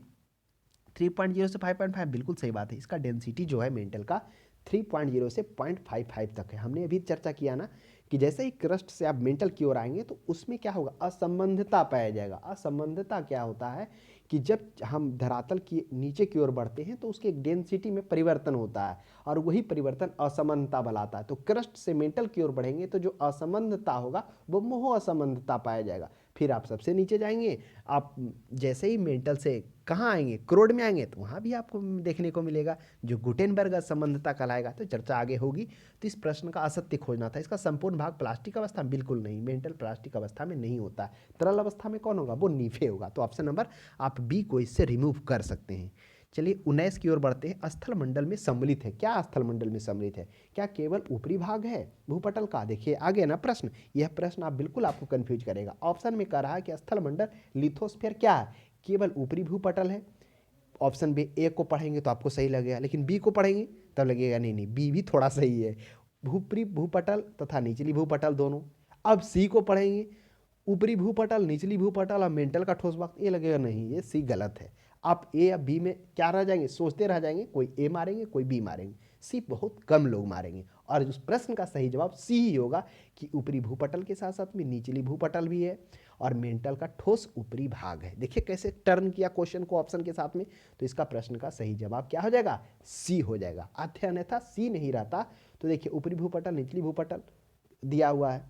3.0 से 5.5 बिल्कुल सही बात है। इसका डेंसिटी जो है मेंटल का 3.0 से 0.55 तक है। हमने अभी चर्चा किया ना कि जैसे ही क्रस्ट से आप मेंटल की ओर आएंगे तो उसमें क्या होगा, असंबंधता पाया जाएगा। असंबंधता क्या होता है कि जब हम धरातल की नीचे की ओर बढ़ते हैं तो उसके डेंसिटी में परिवर्तन होता है और वही परिवर्तन असंबंधता बनाता है। तो क्रस्ट से मेंटल की ओर बढ़ेंगे तो जो असंबंधता होगा वो मोह असंबंधता पाया जाएगा। फिर आप सबसे नीचे जाएंगे, आप जैसे ही मेंटल से कहाँ आएंगे, क्रोड में आएंगे, तो वहाँ भी आपको देखने को मिलेगा जो गुटेनबर्ग असंबंधता कहलाएगा। तो चर्चा आगे होगी। तो इस प्रश्न का असत्य खोजना था। इसका संपूर्ण भाग प्लास्टिक अवस्था में बिल्कुल नहीं, मेंटल प्लास्टिक अवस्था में नहीं होता है। तरल अवस्था में कौन होगा, वो नीफे होगा। तो ऑप्शन नंबर आप बी को इससे रिमूव कर सकते हैं। चलिए 19 की ओर बढ़ते हैं। स्थल मंडल में सम्मिलित है। क्या स्थल मंडल में सम्मिलित है, क्या केवल ऊपरी भाग है भूपटल का? देखिए आगे ना प्रश्न, यह प्रश्न आप बिल्कुल आपको कंफ्यूज करेगा। ऑप्शन में कह रहा है कि स्थल मंडल लिथोस्फीयर क्या है, केवल ऊपरी भूपटल है। ऑप्शन बी ए को पढ़ेंगे तो आपको सही लगेगा, लेकिन बी को पढ़ेंगे तब लगेगा नहीं नहीं बी भी थोड़ा सही है, ऊपरी भूपटल तथा निचली भूपटल दोनों। अब सी को पढ़ेंगे, ऊपरी भूपटल, निचली भूपटल और मेंटल का ठोस भाग, ये लगेगा नहीं, ये सी गलत है। आप ए या बी में क्या रह जाएंगे, सोचते रह जाएंगे, कोई ए मारेंगे कोई बी मारेंगे, सी बहुत कम लोग मारेंगे। और उस प्रश्न का सही जवाब सी ही होगा कि ऊपरी भूपटल के साथ साथ में निचली भूपटल भी है और मेंटल का ठोस ऊपरी भाग है। देखिए कैसे टर्न किया क्वेश्चन को ऑप्शन के साथ में। तो इसका प्रश्न का सही जवाब क्या हो जाएगा, सी हो जाएगा। अन्यथा सी नहीं रहता। तो देखिए ऊपरी भूपटल निचली भूपटल दिया हुआ है,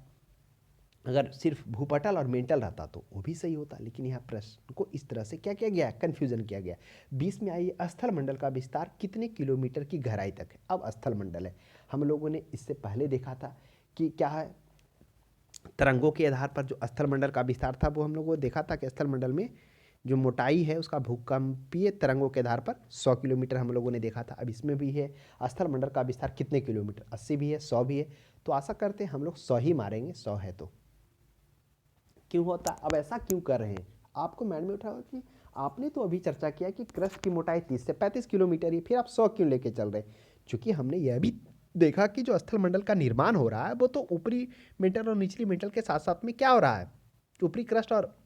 अगर सिर्फ भूपटल और मेंटल रहता तो वो भी सही होता, लेकिन यहाँ प्रश्न को इस तरह से क्या किया गया, कन्फ्यूजन किया गया। 20 में आइए, स्थल मंडल का विस्तार कितने किलोमीटर की गहराई तक है। अब स्थल मंडल है, हम लोगों ने इससे पहले देखा था कि क्या है, तरंगों के आधार पर जो स्थल मंडल का विस्तार था वो हम लोगों ने देखा था कि स्थल मंडल में जो मोटाई है उसका भूकंपीय तरंगों के आधार पर 100 किलोमीटर हम लोगों ने देखा था। अब इसमें भी है स्थल मंडल का विस्तार कितने किलोमीटर, 80 भी है 100 भी है। तो आशा करते हैं हम लोग 100 ही मारेंगे, 100 है तो क्यों होता। अब ऐसा क्यों कर रहे हैं, आपको माइंड में उठा कि आपने तो अभी चर्चा किया कि क्रस्ट की मोटाई 30 से 35 किलोमीटर ही, फिर आप 100 क्यों लेके चल रहे हैं। चूंकि हमने यह भी देखा कि जो स्थल मंडल का निर्माण हो रहा है वो तो ऊपरी मेंटल और निचली मेंटल के साथ साथ में क्या हो रहा है, ऊपरी क्रस्ट और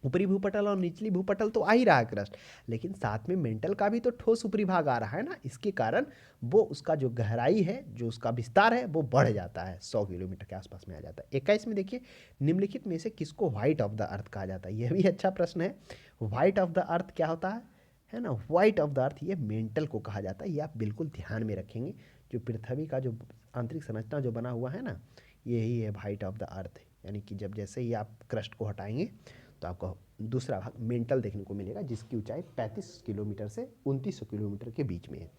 ऊपरी भूपटल और निचली भूपटल तो आ ही रहा है क्रस्ट, लेकिन साथ में मेंटल का भी तो ठोस ऊपरी भाग आ रहा है ना। इसके कारण वो उसका जो गहराई है, जो उसका विस्तार है वो बढ़ जाता है, 100 किलोमीटर के आसपास में आ जाता है। 21 में देखिए, निम्नलिखित में से किसको व्हाइट ऑफ द अर्थ कहा जाता है। यह भी अच्छा प्रश्न है। व्हाइट ऑफ द अर्थ क्या होता है ना, व्हाइट ऑफ द अर्थ ये मेंटल को कहा जाता है। ये आप बिल्कुल ध्यान में रखेंगे। जो पृथ्वी का जो आंतरिक संरचना जो बना हुआ है ना, यही है व्हाइट ऑफ द अर्थ। यानी कि जब जैसे ही आप क्रस्ट को हटाएंगे तो आपको दूसरा भाग मेंटल देखने को मिलेगा, जिसकी ऊंचाई 35 किलोमीटर से 2900 किलोमीटर के बीच में है।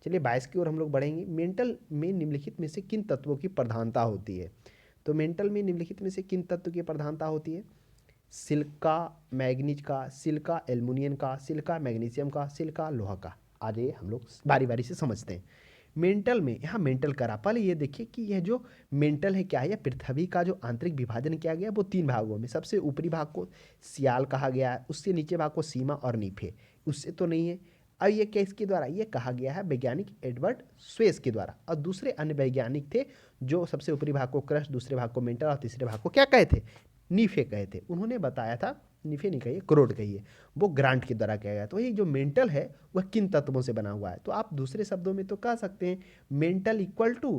चलिए 22 की ओर हम लोग बढ़ेंगे। मेंटल में निम्नलिखित में से किन तत्वों की प्रधानता होती है। तो मेंटल में निम्नलिखित में से किन तत्व की प्रधानता होती है, सिलिका मैग्नीज का, सिलिका एल्युमिनियम का, सिलिका मैग्नीशियम का, सिलिका लोहा का। आ जाइए हम लोग बारी बारी से समझते हैं। मेंटल में, यहाँ मेंटल करा, पहले ये देखिए कि यह जो मेंटल है क्या है, पृथ्वी का जो आंतरिक विभाजन किया गया वो 3 भागों में। सबसे ऊपरी भाग को सियाल कहा गया है, उससे नीचे भाग को सीमा और नीफे, उससे तो नहीं है। अब ये किसके द्वारा ये कहा गया है, वैज्ञानिक एडवर्ड स्वेस के द्वारा। और दूसरे अन्य वैज्ञानिक थे जो सबसे ऊपरी भाग को क्रस्ट, दूसरे भाग को मेंटल और तीसरे भाग को क्या कहे थे, नीफे कहे थे। उन्होंने बताया था, नीफे नहीं कहिए क्रोड कहिए, वो ग्रांट के द्वारा किया गया। तो ये जो मेंटल है वह किन तत्वों से बना हुआ है। तो आप दूसरे शब्दों में तो कह सकते हैं मेंटल इक्वल टू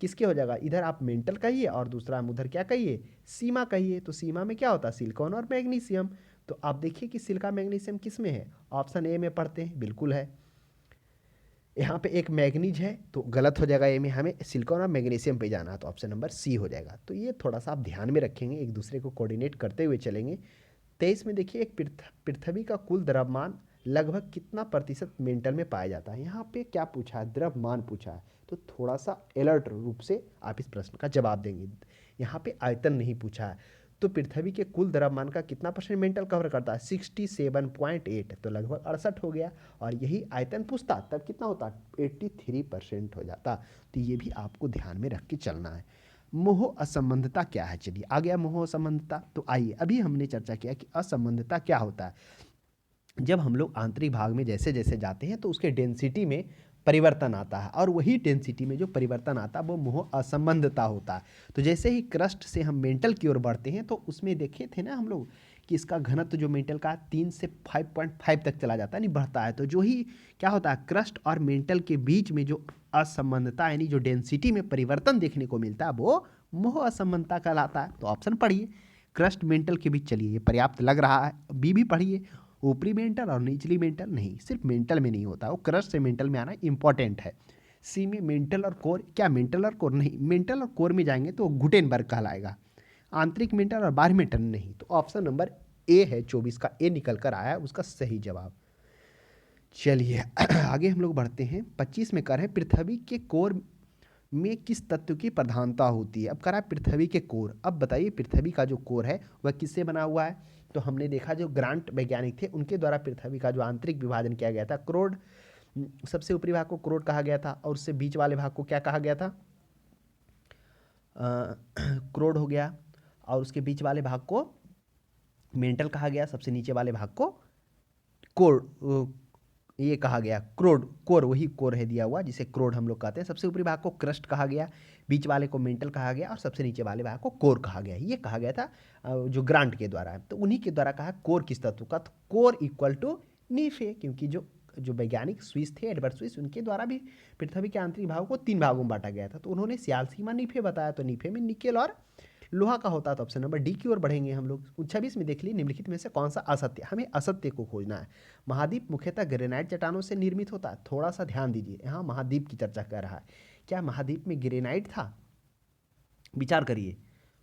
किसके हो जाएगा, इधर आप मेंटल कहिए और दूसरा हम उधर क्या कहिए, सीमा कहिए। तो सीमा में क्या होता है, सिलिकॉन और मैग्नीशियम। तो आप देखिए कि सिलिका मैग्नीशियम किस में है, ऑप्शन ए में पढ़ते हैं, बिल्कुल है। यहाँ पे एक मैग्नीज है तो गलत हो जाएगा, ए में हमें सिलिकॉन और मैग्नीशियम पे जाना है, तो ऑप्शन नंबर सी हो जाएगा। तो ये थोड़ा सा आप ध्यान में रखेंगे, एक दूसरे को कोऑर्डिनेट करते हुए चलेंगे। 23 में देखिए, एक पृथ्वी का कुल द्रव्यमान लगभग कितना प्रतिशत मेंटल में पाया जाता है। यहाँ पे क्या पूछा है, द्रव्यमान पूछा है, तो थोड़ा सा अलर्ट रूप से आप इस प्रश्न का जवाब देंगे। यहाँ पे आयतन नहीं पूछा है। तो पृथ्वी के कुल द्रव्यमान का कितना परसेंट मेंटल कवर करता है, 67.8, तो लगभग 68 हो गया। और यही आयतन पूछता तब कितना होता, 83% हो जाता। तो ये भी आपको ध्यान में रख के चलना है। मोह असंबंधता क्या है, चलिए आ गया मोह असंबंधता। तो आइए, अभी हमने चर्चा किया कि असंबंधता क्या होता है। जब हम लोग आंतरिक भाग में जैसे जैसे जाते हैं तो उसके डेंसिटी में परिवर्तन आता है, और वही डेंसिटी में जो परिवर्तन आता है वो मोह असंबंधता होता है। तो जैसे ही क्रस्ट से हम मेंटल की ओर बढ़ते हैं तो उसमें देखे थे ना हम लोग कि इसका घनत्व जो मेंटल का 3 से 5.5 तक चला जाता है, नहीं बढ़ता है। तो जो ही क्या होता है, क्रस्ट और मेंटल के बीच में जो असंबंधता यानी जो डेंसिटी में परिवर्तन देखने को मिलता है वो मोह असंबंधता कहलाता है। तो ऑप्शन पढ़िए, क्रस्ट मेंटल के बीच, चलिए ये पर्याप्त लग रहा है। बी भी पढ़िए, ऊपरी मेंटल और निचली मेंटल, नहीं सिर्फ मेंटल में नहीं होता, वो क्रस्ट से मेंटल में आना इंपॉर्टेंट है। सी में मेंटल और कोर, क्या मेंटल और कोर, नहीं मेंटल और कोर में जाएंगे तो गुटेनबर्ग कहलाएगा। आंतरिक मेंटल और बाहरी मेंटल नहीं, तो ऑप्शन नंबर ए है 24 का ए निकल कर आया है उसका सही जवाब। चलिए आगे हम लोग बढ़ते हैं। 25 में कर है पृथ्वी के कोर में किस तत्व की प्रधानता होती है। अब करा पृथ्वी के कोर, अब बताइए पृथ्वी का जो कोर है वह किससे बना हुआ है। तो हमने देखा जो ग्रांट वैज्ञानिक थे उनके द्वारा पृथ्वी का जो आंतरिक विभाजन किया गया था, क्रोड, सबसे ऊपरी भाग को क्रोड कहा गया था और उससे बीच वाले भाग को क्या कहा गया था, क्रोड हो गया, और उसके बीच वाले भाग को मेंटल कहा गया, सबसे नीचे वाले भाग को कोर ये कहा गया, क्रोड, कोर, वही कोर है दिया हुआ जिसे क्रोड हम लोग कहते हैं। सबसे ऊपरी भाग को क्रस्ट कहा गया, बीच वाले को मेंटल कहा गया और सबसे नीचे वाले भाग को कोर कहा गया। ये कहा गया था जो ग्रांट के द्वारा, तो उन्हीं के द्वारा कहा कोर किस तत्व का, तो कोर इक्वल टू नीफे, क्योंकि जो वैज्ञानिक स्विस थे एडवर्ड स्विस, उनके द्वारा भी पृथ्वी के आंतरिक भागों को 3 भागों में बांटा गया था। तो उन्होंने सियाल सीमा नीफे बताया, तो नीफे में निकेल और लोहा का होता है। तो ऑप्शन नंबर डी की ओर बढ़ेंगे हम लोग। 26 में देख लीजिए, निम्नलिखित में से कौन सा असत्य, हमें असत्य को खोजना है। महाद्वीप मुख्यतः ग्रेनाइट चट्टानों से निर्मित होता है। थोड़ा सा ध्यान दीजिए, यहाँ महाद्वीप की चर्चा कर रहा है, क्या महाद्वीप में ग्रेनाइट था, विचार करिए।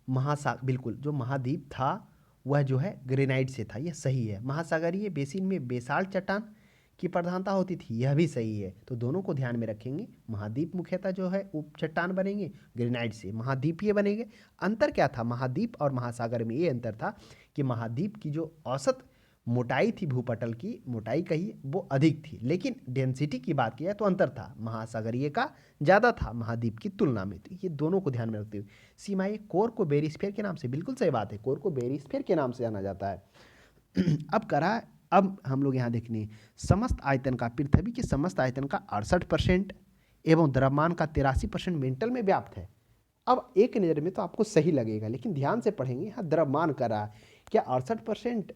बिल्कुल, जो महाद्वीप था वह जो है ग्रेनाइट से था, यह सही है। महासागरीय बेसिन में बेसाल्ट चट्टान की प्रधानता होती थी, यह भी सही है। तो दोनों को ध्यान में रखेंगे, महाद्वीप मुख्यतः जो है उप चट्टान बनेंगे ग्रेनाइट से, महाद्वीपीय बनेंगे। अंतर क्या था महाद्वीप और महासागर में, ये अंतर था कि महाद्वीप की जो औसत मोटाई थी, भूपटल की मोटाई कही, वो अधिक थी, लेकिन डेंसिटी की बात किया तो अंतर था, महासागरीय का ज़्यादा था महाद्वीप की तुलना में। तो ये दोनों को ध्यान में रखते हुए सीमाएं, कोर को बेरिस्फीयर के नाम से, बिल्कुल सही बात है, कोर को बेरिस्फीयर के नाम से जाना जाता है। अब हम लोग यहाँ देखने, समस्त आयतन का, पृथ्वी के समस्त आयतन का 68% एवं द्रव्यमान का 83% मेंटल में व्याप्त है। अब एक नज़र में तो आपको सही लगेगा, लेकिन ध्यान से पढ़ेंगे, यहाँ द्रव्यमान कर रहा है, क्या 68%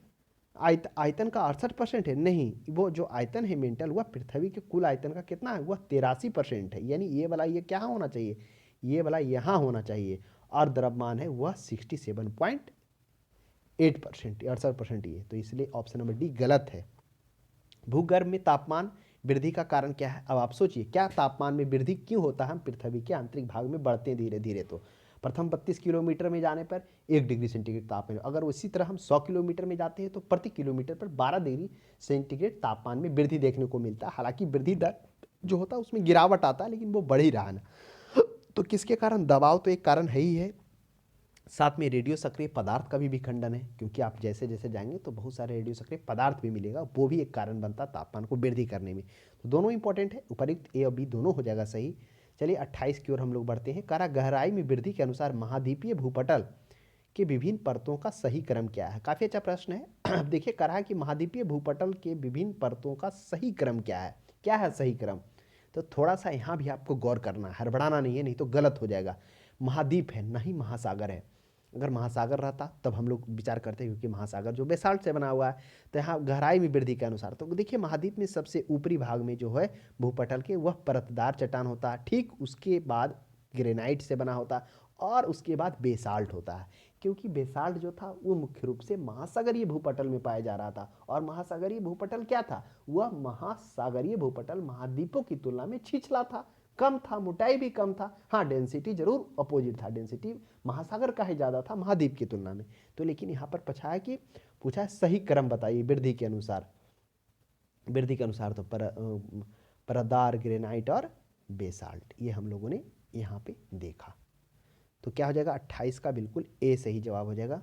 आयतन का 68% है, नहीं, वो जो आयतन है मेंटल वह पृथ्वी के कुल आयतन का कितना है, वह 83% है, यानी ये वाला ये क्या होना चाहिए, ये वाला यहाँ होना चाहिए, और द्रव्यमान है वह 67.8%, 68% ये, तो इसलिए ऑप्शन नंबर डी गलत है। भूगर्भ में तापमान वृद्धि का कारण क्या है। अब आप सोचिए, क्या तापमान में वृद्धि क्यों होता है, हम पृथ्वी के आंतरिक भाग में बढ़ते हैं धीरे धीरे, तो प्रथम 32 किलोमीटर में जाने पर 1 डिग्री सेंटीग्रेड तापमान, अगर इसी तरह हम 100 किलोमीटर में जाते हैं तो प्रति किलोमीटर पर 12 डिग्री सेंटीग्रेड तापमान में वृद्धि देखने को मिलता है। हालांकि वृद्धि दर जो होता है उसमें गिरावट आता है, लेकिन वो बढ़ ही रहा है ना। तो किसके कारण, दबाव तो एक कारण है ही है, साथ में रेडियो सक्रिय पदार्थ का भी विखंडन है, क्योंकि आप जैसे जैसे जाएंगे तो बहुत सारे रेडियो सक्रिय पदार्थ भी मिलेगा, वो भी एक कारण बनता है तापमान को वृद्धि करने में। तो दोनों इंपॉर्टेंट है, उपयुक्त ए और बी दोनों हो जाएगा सही। चलिए 28 की ओर हम लोग बढ़ते हैं। कारा गहराई में वृद्धि के अनुसार महाद्वीपीय भूपटल के विभिन्न परतों का सही क्रम क्या है। काफ़ी अच्छा प्रश्न है। अब देखिए कहा कि महाद्वीपीय भूपटल के विभिन्न परतों का सही क्रम क्या है सही क्रम। तो थोड़ा सा यहाँ भी आपको गौर करना है, हड़बड़ाना नहीं है, नहीं तो गलत हो जाएगा। महाद्वीप है, नहीं महासागर है। अगर महासागर रहता तब हम लोग विचार करते, क्योंकि महासागर जो बेसाल्ट से बना हुआ है, तो यहाँ गहराई में वृद्धि के अनुसार, तो देखिए महाद्वीप में सबसे ऊपरी भाग में जो है भूपटल के वह परतदार चट्टान होता है, ठीक उसके बाद ग्रेनाइट से बना होता है, और उसके बाद बेसाल्ट होता है, क्योंकि बेसाल्ट जो था वो मुख्य रूप से महासागरीय भूपटल में पाया जा रहा था। और महासागरीय भूपटल क्या था, वह महासागरीय भूपटल महाद्वीपों की तुलना में छिछला था, कम था, मोटाई भी कम था। हाँ, डेंसिटी जरूर अपोजिट था, डेंसिटी महासागर का ही ज़्यादा था महाद्वीप की तुलना में। तो लेकिन यहाँ पर पूछा है सही क्रम बताइए वृद्धि के अनुसार। तो परतदार, ग्रेनाइट और बेसाल्ट, ये हम लोगों ने यहाँ पे देखा। तो क्या हो जाएगा, 28 का बिल्कुल ए सही जवाब हो जाएगा।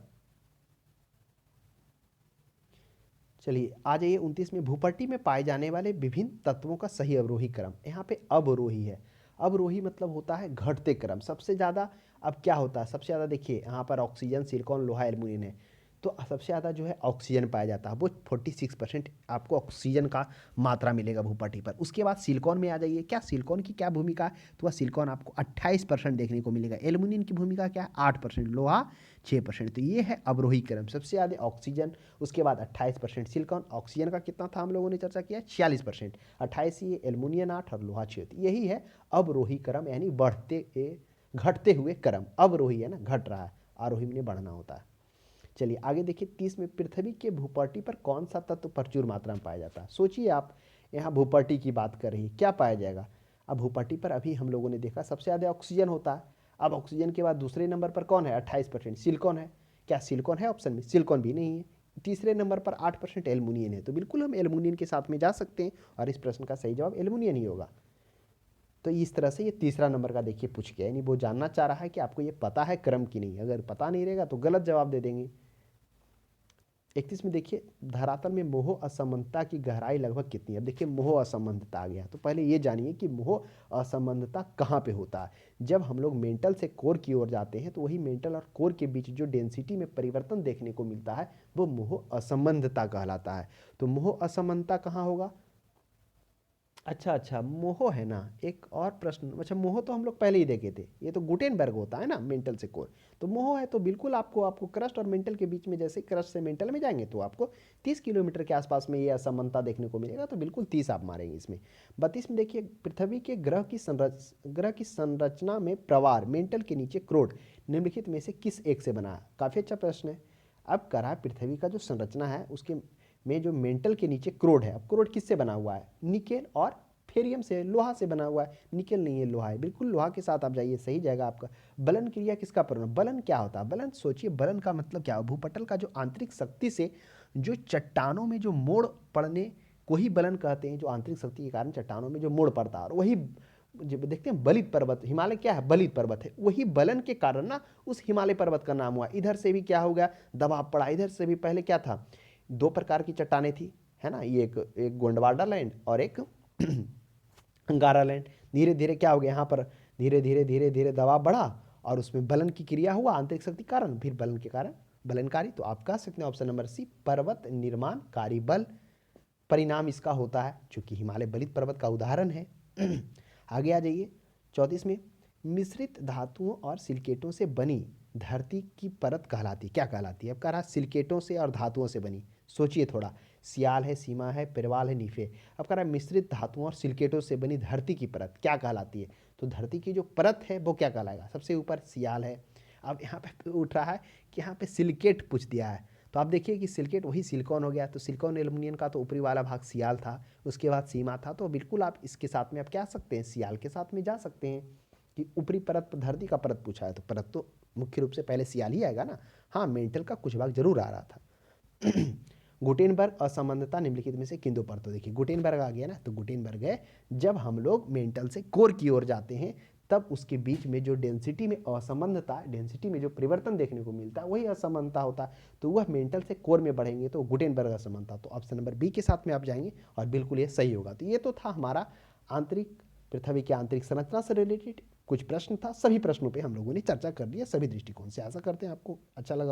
चलिए आ जाइए 29 में, भूपट्टी में पाए जाने वाले विभिन्न तत्वों का सही अवरोही क्रम। यहाँ पे अवरोही है, अवरोही मतलब होता है घटते क्रम, सबसे ज़्यादा। अब क्या होता है, सबसे ज़्यादा देखिए यहाँ पर ऑक्सीजन, सिलिकॉन, लोहा, एल्युमिनियम है, तो सबसे ज़्यादा जो है ऑक्सीजन पाया जाता है, वो 46% आपको ऑक्सीजन का मात्रा मिलेगा भूपट्टी पर। उसके बाद सिलिकॉन में आ जाइए, क्या सिलिकॉन की क्या भूमिका है, तो वह सिलिकॉन आपको 28% देखने को मिलेगा। एल्युमिनियम की भूमिका क्या है, 8%, लोहा 6%। तो ये है अवरोही क्रम, सबसे ज़्यादा ऑक्सीजन, उसके बाद 28% सिलिकॉन। ऑक्सीजन का कितना था हम लोगों ने चर्चा किया, 46%, 28 ये, एल्युमिनियम 8 और लोहा 6। यही है अवरोही क्रम, यानी घटते हुए क्रम। अवरोही है ना, घट रहा है, आरोही में बढ़ना होता है। चलिए आगे देखिए 30 में, पृथ्वी के भूपट्टी पर कौन सा तत्व प्रचुर मात्रा में पाया जाता है। सोचिए आप, यहाँ भूपट्टी की बात कर रही है, क्या पाया जाएगा। अब भूपट्टी पर अभी हम लोगों ने देखा सबसे ज़्यादा ऑक्सीजन होता है। अब ऑक्सीजन के बाद दूसरे नंबर पर कौन है, 28% सिलिकॉन है। क्या सिलिकॉन है ऑप्शन में, सिलिकॉन भी नहीं है। तीसरे नंबर पर 8% एल्युमिनियम है। तो बिल्कुल हम एल्युमिनियम के साथ में जा सकते हैं, और इस प्रश्न का सही जवाब एल्युमिनियम ही होगा। तो इस तरह से ये तीसरा नंबर का देखिए पूछ गया, यानी वो जानना चाह रहा है कि आपको ये पता है क्रम की नहीं। अगर पता नहीं रहेगा तो गलत जवाब दे देंगे। 31 में देखिए, धरातल में मोह असंबंधता की गहराई लगभग कितनी है। अब देखिए मोह असंबंधता आ गया, तो पहले ये जानिए कि मोह असंबंधता कहाँ पे होता है। जब हम लोग मेंटल से कोर की ओर जाते हैं, तो वही मेंटल और कोर के बीच जो डेंसिटी में परिवर्तन देखने को मिलता है, वो मोह असंबंधता कहलाता है। तो मोह असंबंधता कहाँ होगा। अच्छा, मोहो है ना, एक और प्रश्न। अच्छा, मोहो तो हम लोग पहले ही देखे थे, ये तो गुटेनबर्ग होता है ना मेंटल से कोर। तो मोहो है तो बिल्कुल आपको क्रस्ट और मेंटल के बीच में, जैसे क्रस्ट से मेंटल में जाएंगे तो आपको 30 किलोमीटर के आसपास में ये असमानता देखने को मिलेगा। तो बिल्कुल 30 आप मारेंगे इसमें। 32 में देखिए, पृथ्वी के ग्रह की संरचना में प्रवार मेंटल के नीचे क्रोड निम्नलिखित में से किस एक से बना है। काफ़ी अच्छा प्रश्न है। अब करा पृथ्वी का जो संरचना है उसके में जो मेंटल के नीचे क्रोड है। अब क्रोड किससे बना हुआ है, निकेल और फेरियम से, लोहा से बना हुआ है। निकेल नहीं है, लोहा है। बिल्कुल लोहा के साथ आप जाइए, सही जाएगा आपका। बलन क्रिया किसका परिणाम, बलन क्या होता है। बलन सोचिए, बलन का मतलब क्या है, भूपटल का जो आंतरिक शक्ति से जो चट्टानों में जो मोड़ पड़ने को ही बलन कहते हैं। जो आंतरिक शक्ति के कारण चट्टानों में जो मोड़ पड़ता है, और वही जब देखते हैं बलित पर्वत, हिमालय क्या है, बलित पर्वत है। वही बलन के कारण ना उस हिमालय पर्वत का नाम हुआ। इधर से भी क्या हो गया, दबाव पड़ा। इधर से भी पहले क्या था, दो प्रकार की चट्टानें थी, है ना, ये एक गोंडवाना लैंड और एक अंगारा लैंड। धीरे धीरे क्या हो गया, यहाँ पर धीरे धीरे दबाव बढ़ा, और उसमें बलन की क्रिया हुआ आंतरिक शक्ति कारण, फिर बलन के कारण बलनकारी। तो आप कह सकते हैं ऑप्शन नंबर सी, पर्वत निर्माणकारी बल परिणाम इसका होता है, चूंकि हिमालय बलित पर्वत का उदाहरण है। आगे आ जाइए 34 में, मिश्रित धातुओं और सिलिकेटों से बनी धरती की परत कहलाती है, क्या कहलाती है। अब कह रहा सिलिकेटों से और धातुओं से बनी। सोचिए थोड़ा, सियाल है, सीमा है, पिरवाल है, नीफे। अब कह रहा है मिश्रित धातुओं और सिलिकेटों से बनी धरती की परत क्या कहलाती है। तो धरती की जो परत है वो क्या कहलाएगा, सबसे ऊपर सियाल है। अब यहाँ पे उठ रहा है कि यहाँ पे सिलिकेट पूछ दिया है, तो आप देखिए कि सिलिकेट वही सिलिकॉन हो गया। तो सिलिकॉन एल्युमिनियम का तो ऊपरी वाला भाग सियाल था, उसके बाद सीमा था। तो बिल्कुल आप इसके साथ में आप क्या सकते हैं, सियाल के साथ में जा सकते हैं कि ऊपरी परत, धरती का परत पूछा है तो परत तो मुख्य रूप से पहले सियाल ही आएगा ना। हाँ, मेंटल का कुछ भाग जरूर आ रहा था। गुटेनबर्ग असमानता निम्नलिखित में से किंतु पर, तो देखिए गुटेनबर्ग आ गया ना। तो गुटेनबर्ग है जब हम लोग मेंटल से कोर की ओर जाते हैं, तब उसके बीच में जो डेंसिटी में असमानता, डेंसिटी में जो परिवर्तन देखने को मिलता है वही असमानता होता है। तो वह मेंटल से कोर में बढ़ेंगे तो गुटेनबर्ग असमानता। तो ऑप्शन नंबर बी के साथ में आप जाएंगे और बिल्कुल ये सही होगा। तो ये तो था हमारा आंतरिक, पृथ्वी की आंतरिक संरचना से रिलेटेड कुछ प्रश्न था। सभी प्रश्नों पे हम लोगों ने चर्चा कर ली है, सभी दृष्टिकोण से। आशा करते हैं आपको अच्छा लगा।